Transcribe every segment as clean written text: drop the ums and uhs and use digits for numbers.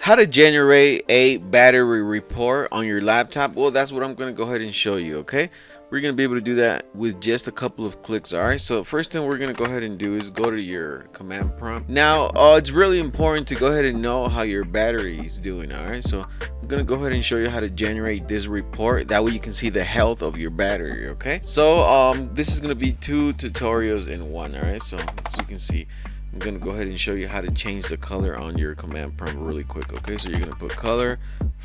How to generate a battery report on your laptop? Well, that's what I'm going to go ahead and show you. Okay, we're going to be able to do that with just a couple of clicks. All right, so first thing we're going to go ahead and do is go to your command prompt. Now it's really important to go ahead and know how your battery is doing. All right, so I'm going to go ahead and show you how to generate this report. That way you can see the health of your battery. Okay, so this is going to be 2 tutorials in one. All right, so as you can see, I'm gonna go ahead and show you how to change the color on your command prompt really quick. Okay, so you're gonna put color /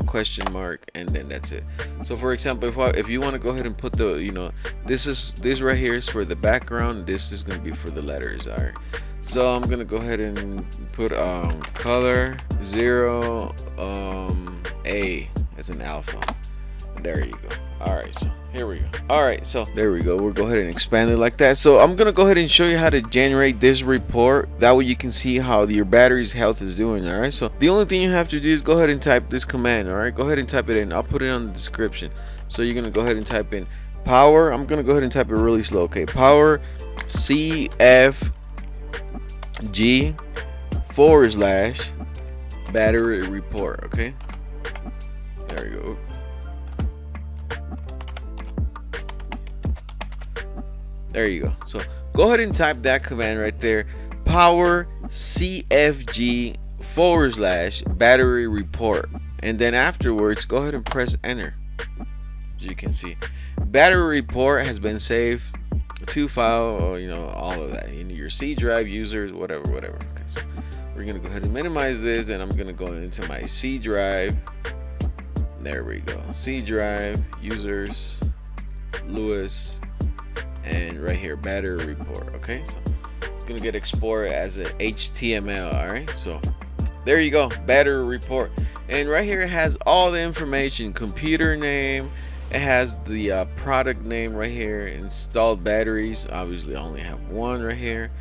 question mark, and then that's it. So for example, if you want to go ahead and put the this right here is for the background, this is gonna be for the letters. All right, so I'm gonna go ahead and put color 0 A as an alpha. There you go. All right, so here we go. All right, so there we go. We'll go ahead and expand it like that. So I'm gonna go ahead and show you how to generate this report. That way you can see how your battery's health is doing. All right, so the only thing you have to do is go ahead and type this command. All right, go ahead and type it in. I'll put it on the description. So you're gonna go ahead and type in power. I'm gonna go ahead and type it really slow. Okay, power cfg / battery report. Okay, there you go. There you go. So go ahead and type that command right there, power cfg / battery report, and then afterwards go ahead and press enter. As you can see, battery report has been saved to file, or all of that in your C drive, users, whatever. Okay, so we're gonna go ahead and minimize this, and I'm gonna go into my C drive. There we go. C drive, users, Lewis, and right here, battery report. Okay, so it's gonna get exported as a HTML. All right, so there you go, battery report. And right here it has all the information: computer name, it has the product name right here, installed batteries, obviously I only have one right here.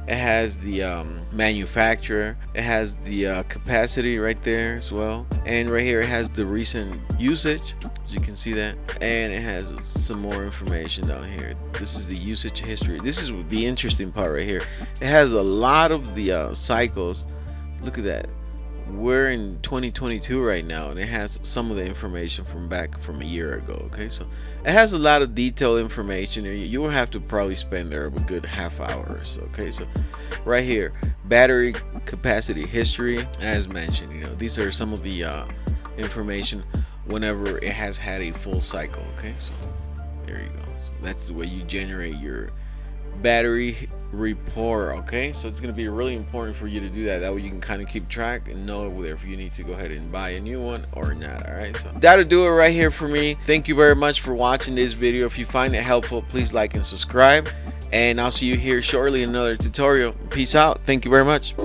It has the manufacturer, it has the capacity right there as well, and right here it has the recent usage, as you can see that, and it has some more information down here. This is the usage history. This is the interesting part right here. It has a lot of the cycles. Look at that. We're in 2022 right now, and it has some of the information from a year ago. Okay, so it has a lot of detailed information. You will have to probably spend there a good half hour or so. Okay, so right here, battery capacity history, as mentioned, these are some of the information whenever it has had a full cycle. Okay, so there you go. So that's the way you generate your battery report. Okay, so it's going to be really important for you to do that. That way you can kind of keep track and know whether if you need to go ahead and buy a new one or not. All right, so that'll do it right here for me. Thank you very much for watching this video. If you find it helpful, please like and subscribe, and I'll see you here shortly in another tutorial. Peace out. Thank you very much.